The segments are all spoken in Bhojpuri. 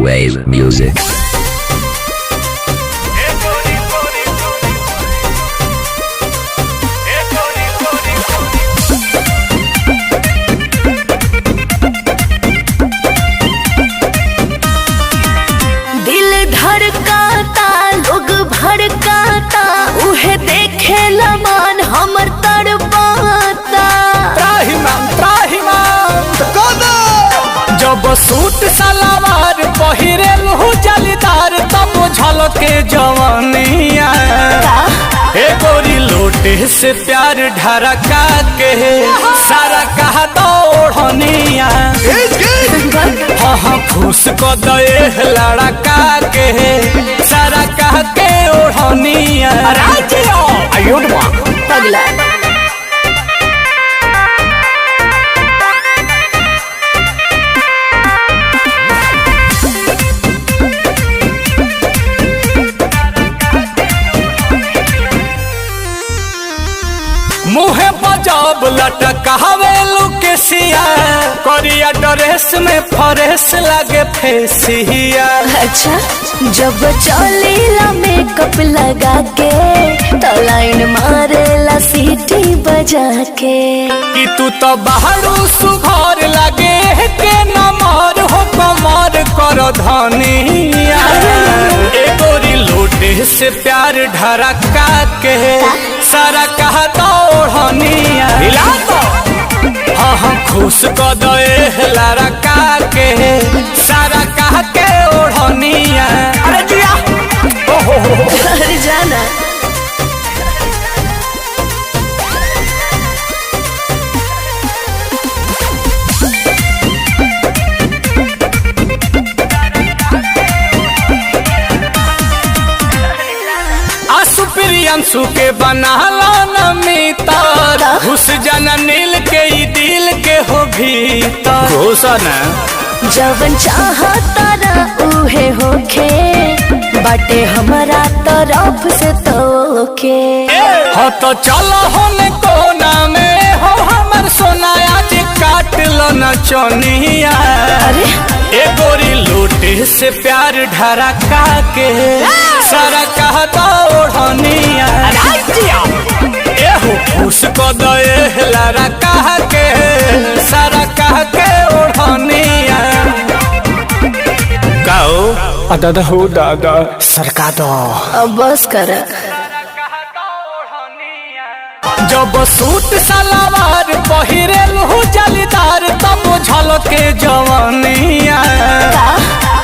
Wave music. दिल धड़काता लोग भड़काता उहे देखे लमान हमर तड़पाता। जब सूट सलवार पहिरे लहू जलीदार तब झलके जवानिया ए गोरी लोटे से प्यार ढरका के सारा कहा दौड़निया हाँ खुश को दे लड़का के सारा कह के ओढ़निया पगला मुहे बजाब लटकावे लुकेसिया करिया ड्रेस में फरेस लगे फेसिया। अच्छा जब चलेला मेकअप लगा के तो लाइन मारेला सीटी बजा के कि तू तो बाहरू सुघर लगे के नमर हो कमर कर धनिया ए गोरी लोटे से प्यार ढरका के सारा कहा दौड़निया हाँ हाँ खुश को दे लड़का के सारा कह के ओढ़निया अरे जिया अरे जाना प्रियंशु के बनाला नमितर घुस जाना नील के ई दिल के हो भीतर घोषणा जवन चाहता ना उहे होखे बाटे हमारा तरफ से तोके हो तो चलो होने कोना में हो हमर सोनाया जी काट लो न चोनिया अरे ए गोरी लोटे से प्यार ढरका के सारा कहता ओढ़निया एहो खुश को दे लड़का के सारा कह के ओढ़निया गाओ दादा हो दादा सरका दो अब बस कर। जब सूट सलवार पहिरे लहू जलीदार तब झलके जवानिया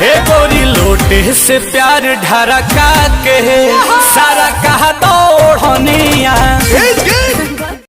ए गोरी लोटे से प्यार ढरका के सारा कहा दौड़निया